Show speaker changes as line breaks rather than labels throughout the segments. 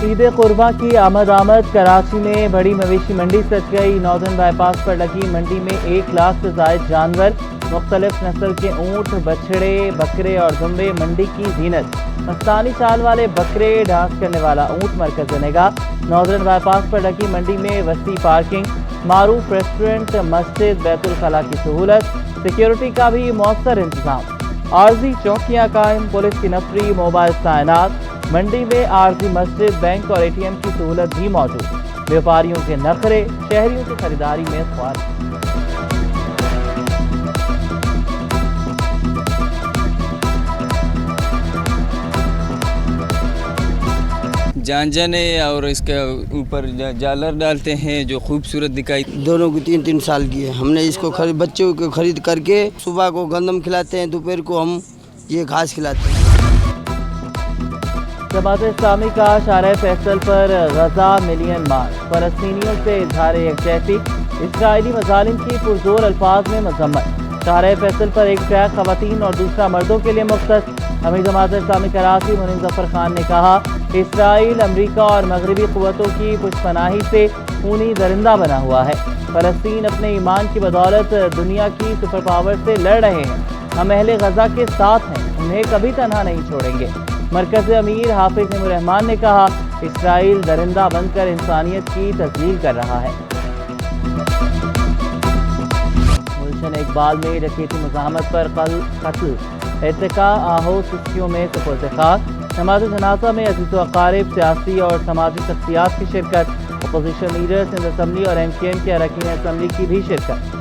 ईद कुर्बा की आमद कराची में बड़ी मवेशी मंडी सज गई। नॉर्दर्न बाईपास पर लगी मंडी में 1 लाख से ज्यादा जानवर, मुख्तलिफ नस्ल के ऊँट, बछड़े, बकरे और दुम्बे मंडी की जीनत। मस्तानी चाल वाले बकरे, डांस करने वाला ऊँट मरकज निगाह। नॉर्दर्न बाईपास पर लगी मंडी में वसी पार्किंग, मारूफ रेस्टोरेंट, मस्जिद, बैतुल खला की सहूलत, सिक्योरिटी का भी मौसर इंतजाम। आर्जी चौकियां कायम, पुलिस की नफरी, मोबाइल तैनात। मंडी में आर्जी मस्जिद, बैंक और एटीएम की सहूलत भी मौजूद। व्यापारियों के नखरे, शहरियों की खरीदारी में ख्वार।
जानजने और इसके ऊपर जालर डालते हैं जो खूबसूरत दिखाई।
दोनों की 3-3 साल की है। हमने इसको बच्चों को खरीद करके सुबह को गंदम खिलाते हैं, दोपहर को हम ये घास खिलाते हैं।
जमात इस्लामी का शारह फैसल पर गजा मिलियन मार्च, फलस्तीनियों से इजहार यकजहती, इसराइली मजालिम की पुरजोर अल्फाज में मजम्मत। शारह फैसल पर एक ट्रैक खवातीन और दूसरा मर्दों के लिए मुख्तस। अमीर जमात इस्लामी कराची मुनीम जफर खान ने कहा, इसराइल अमरीका और मगरबी क़ुव्वतों की पुष्पनाही से खूनी दरिंदा बना हुआ है। फलस्तीन अपने ईमान की बदौलत दुनिया की सुपर पावर से लड़ रहे हैं। हम अहले गजा के साथ हैं, उन्हें कभी तन्हा नहीं छोड़ेंगे। मरकज़ अमीर हाफिज इमर रहमान ने कहा, इसराइल दरिंदा बनकर इंसानियत की तज़लील कर रहा है। गुलशन इकबाल में डकैती मुज़ाहमत पर कत्ल, इर्तिका आहो सिस्कियों में सुपुर्द खाक। नमाज़ जनाजा में अज़ीज़ व अक़ारिब, सियासी और समाजी शख्सियात की शिरकत। अपोजिशन लीडर सिंध असम्बली और MKN के अरकान असम्बली की भी शिरकत।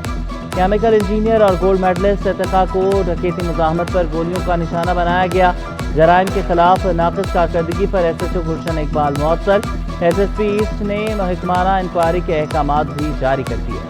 केमिकल इंजीनियर और गोल्ड मेडलिस्ट इर्तिका को डकैती मुज़ाहमत पर गोलियों का निशाना बनाया गया। जराइम के खिलाफ नाक़िस कारकर्दगी पर SHO गुलशन इकबाल मुअत्तल। SSP ईस्ट ने महकमाना इंक्वायरी के अहकामात भी जारी कर दिए।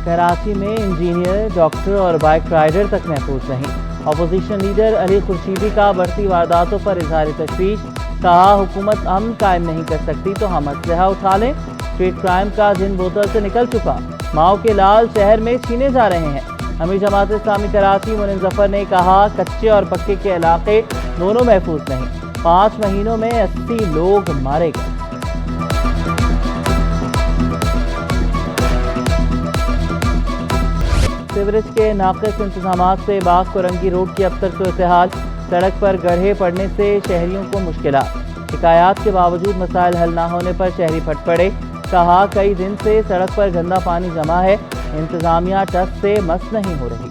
कराची में इंजीनियर, डॉक्टर और बाइक राइडर तक महफूज नहीं। अपोजिशन लीडर अली खुर्शीदी का बढ़ती वारदातों पर इजहार तशवीश, कहा हुकूमत अमन कायम नहीं कर सकती तो हम असलहा उठा लें। स्ट्रीट क्राइम का जिन बोतल से निकल चुका, माओ के लाल शहर में छीने जा रहे हैं। अमीर जमात इस्लामी कराची मुनीम जफर ने कहा, कच्चे और पक्के के इलाके दोनों महफूज नहीं। 5 महीनों में 80 लोग मारे गए। सीवरेज के नाक़िस इंतजामात से बाग कोरंगी रोड की अब तक सूरत हाल, सड़क पर गड्ढे पड़ने से शहरियों को मुश्किलात। शिकायत के बावजूद मसाइल हल न होने पर शहरी फट पड़े। कहा, कई दिन से सड़क पर गंदा पानी जमा है, इंतजामिया टस से मस नहीं हो रही।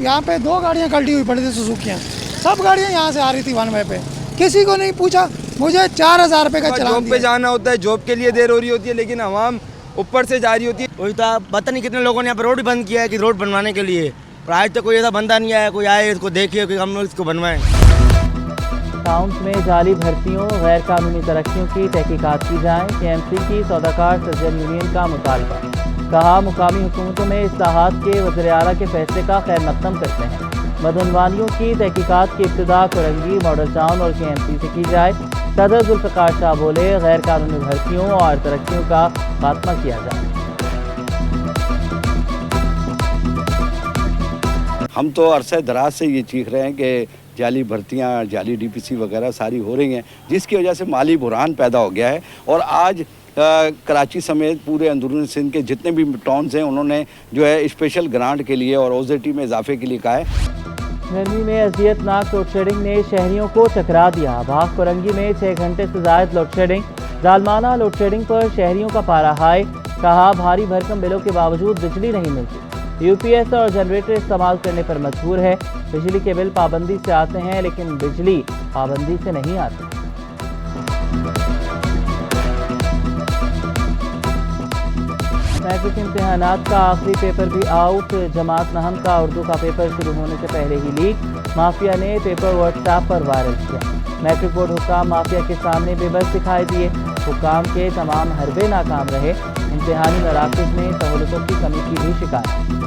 यहाँ पे 2 गाड़ियाँ कल्टी हुई पड़ी थी सुजुकियाँ, सब गाड़ियाँ यहाँ से आ रही थी 1 वे पे, किसी को नहीं पूछा। मुझे 4000 रुपये का चलान
जॉब पे जाना होता है, जॉब के लिए देर हो रही होती है, लेकिन आवाम ऊपर से जा रही होती है।
वही तो पता नहीं कितने लोगों ने यहाँ पर रोड बंद किया है कि रोड बनवाने के लिए, पर आज तक कोई ऐसा बंदा नहीं आया कोई आए इसको देखे कि हम लोग इसको बनवाएं।
टाउन्स में जाली भर्तियों, गैर कानूनी तरक्कियों की तहकीकात की जाए। KMC की सौदाकार सर्जन यूनियन का मुतालबा। कहा, मुकामी हुकूमतों में इस्लाहात के वज़ीर आला के फैसले का खैर मक़दम करते हैं। बदअनवानियों की तहकीकात की इब्तिदा कोरंगी, मॉडल टाउन और KMC से की जाए। सदर जुल्फ़िकार शाह बोले, गैर कानूनी भर्तियों और तरक्कियों का खात्मा किया जाए।
हम तो अरसे दराज से ये चीख रहे हैं कि जाली भर्तियाँ, जाली DPC वगैरह सारी हो रही हैं, जिसकी वजह से माली बुरहान पैदा हो गया है। और आज कराची समेत पूरे अंदरूनी सिंध के जितने भी टाउन्स हैं, उन्होंने जो है स्पेशल ग्रांट के लिए और OZT में इजाफे के लिए कहा है।
गर्मी में अजियतनाक लोड शेडिंग ने शहरियों को चकरा दिया। भाग कोरंगी में 6 घंटे से ज़ायद लोड शेडिंग। जालमाना लोड शेडिंग पर शहरियों का पारा हाई। कहा, भारी भरकम बिलों के बावजूद बिजली नहीं मिलती। UPS और जनरेटर इस्तेमाल करने पर मजबूर है। बिजली के बिल पाबंदी से आते हैं, लेकिन बिजली पाबंदी से नहीं आती। मैट्रिक इम्तिहानात का आखिरी पेपर भी आउट। जमात नहम का उर्दू का पेपर शुरू होने से पहले ही लीक। माफिया ने पेपर व्हाट्सएप पर वायरल किया। मैट्रिक बोर्ड हुक्काम माफिया के सामने बेबस दिखाई दिए। हुक्काम के तमाम हरबे नाकाम रहे। इम्तिहानी मराकज़ में सहूलतों की कमी की भी शिकायत।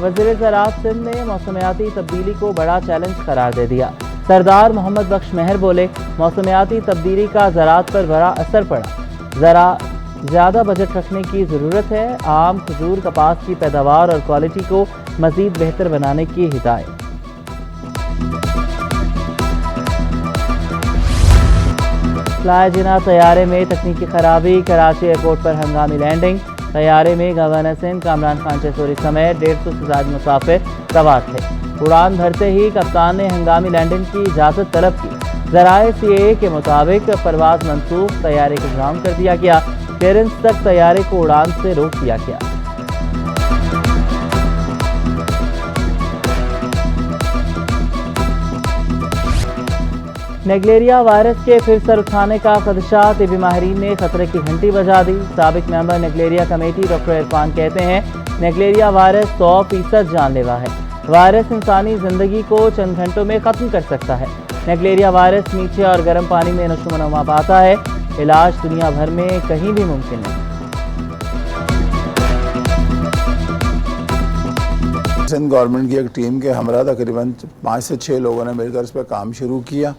वज़ीर ज़राअत सिंध ने मौसमियाती तब्दीली को बड़ा चैलेंज करार दे दिया। सरदार मोहम्मद बख्श मेहर बोले, मौसमियाती तब्दीली का ज़राअत पर बड़ा असर पड़ा। ज़्यादा बजट रखने की ज़रूरत है। आम खजूर कपास की पैदावार और क्वालिटी को मज़ीद बेहतर बनाने की हिदायत। फ्लाई जिना तैयारे में तकनीकी खराबी, कराची एयरपोर्ट पर हंगामी लैंडिंग। तैयारे में गवर्नर सिंध कामरान खान चेसोरी समेत 150 से ज़्यादा मुसाफिर सवार थे। उड़ान भरते ही कप्तान ने हंगामी लैंडिंग की इजाज़त तलब की। ज़राए CAA के मुताबिक परवाज़ मनसूख, तैयारे को ग्राउंड कर दिया गया। क्लियरेंस तक तैयारे को उड़ान से रोक दिया गया। नेगलेरिया वायरस के फिर सर उठाने का खदशा, तिबी माहिरीन ने खतरे की घंटी बजा दी। साबिक member Naegleria committee doctor Irfan कहते हैं नेगलेरिया वायरस 100% जानलेवा है। वायरस इंसानी जिंदगी को चंद घंटों में खत्म कर सकता है। नेगलेरिया वायरस मीठे और गर्म पानी में नशोनुमा पाता है। इलाज दुनिया भर में कहीं भी मुमकिन नहीं।
सिंध गवर्नमेंट की एक टीम के हमरा तकरीबन 5 से 6 लोगों ने मिलकर इस पर काम शुरू किया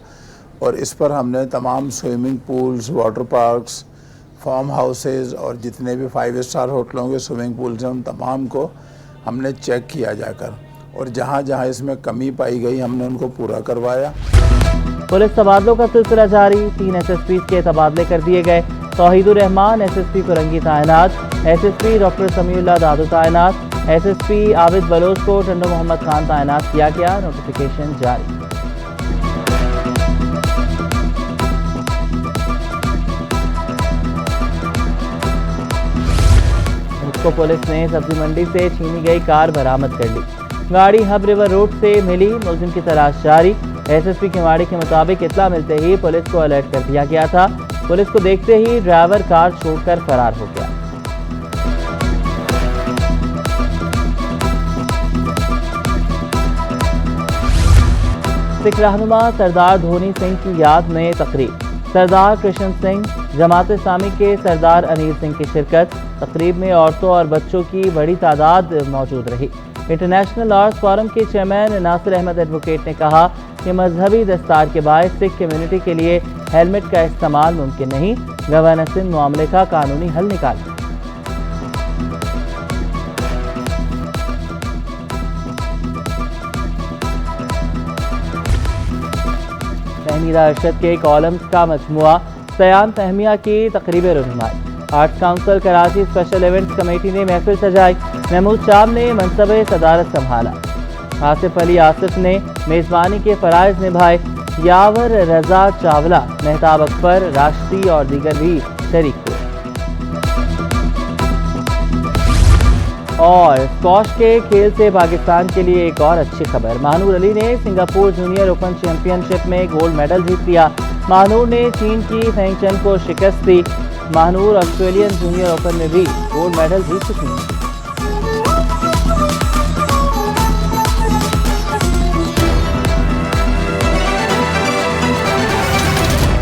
और इस पर हमने तमाम swimming pools, water parks, farm houses और जितने भी 5 स्टार होटलों के स्विमिंग पूल्स हैं उन तमाम को हमने चेक किया जाकर, और जहाँ जहाँ इसमें कमी पाई गई हमने उनको पूरा करवाया।
पुलिस तबादलों का सिलसिला जारी, 3 SSPs के तबादले कर दिए गए। तौहीदुर रहमान SSP फिरंगी तैनात, SSP डॉक्टर समीउल्लाह दादू तैनात, SSP आबिद बलोच को टंडो मोहम्मद खान तैनात किया गया। नोटिफिकेशन जारी। मुझको पुलिस ने सब्जी मंडी से छीनी गई कार बरामद कर ली। गाड़ी हब रिवर रोड से मिली, मुलजिम की तलाश जारी। SSP किवाड़ी के मुताबिक इत्ला मिलते ही पुलिस को अलर्ट कर दिया गया था। पुलिस को देखते ही ड्राइवर कार छोड़कर फरार हो गया। सिख रहनुमा सरदार धोनी सिंह की याद में तकरीब। सरदार कृष्ण सिंह, जमात इस्लामी के सरदार अनिल सिंह की शिरकत। तकरीब में औरतों और बच्चों की बड़ी तादाद मौजूद रही। इंटरनेशनल लॉयर्स फोरम के चेयरमैन नासिर अहमद एडवोकेट ने कहा कि मजहबी दस्तार के बायस सिख कम्युनिटी के लिए हेलमेट का इस्तेमाल मुमकिन नहीं। गवर्नर सिंध मामले का कानूनी हल निकाले। फहमीदा अरशद के कॉलम्स का मजमुआ, सयान फहमिया की तकरीब रहनुमाई। Arts council Karachi special events committee ने महफिल सजाई। महमूद शाम ने मनसबे सदारत संभाला। आसिफ अली आसिफ ने मेज़बानी के फ़राइज़ निभाए। यावर रजा चावला, मेहताब अकबर, राशिदी और दीगर भी शरीक हुए। और स्क्वॉश के खेल से पाकिस्तान के लिए एक और अच्छी खबर। महानूर अली ने सिंगापुर जूनियर ओपन चैंपियनशिप में गोल्ड मेडल जीत लिया। महानूर ने चीन की फेंग चेन को शिकस्त दी। महानूर ऑस्ट्रेलियन जूनियर ओपन में भी गोल्ड मेडल जीत चुकी हैं।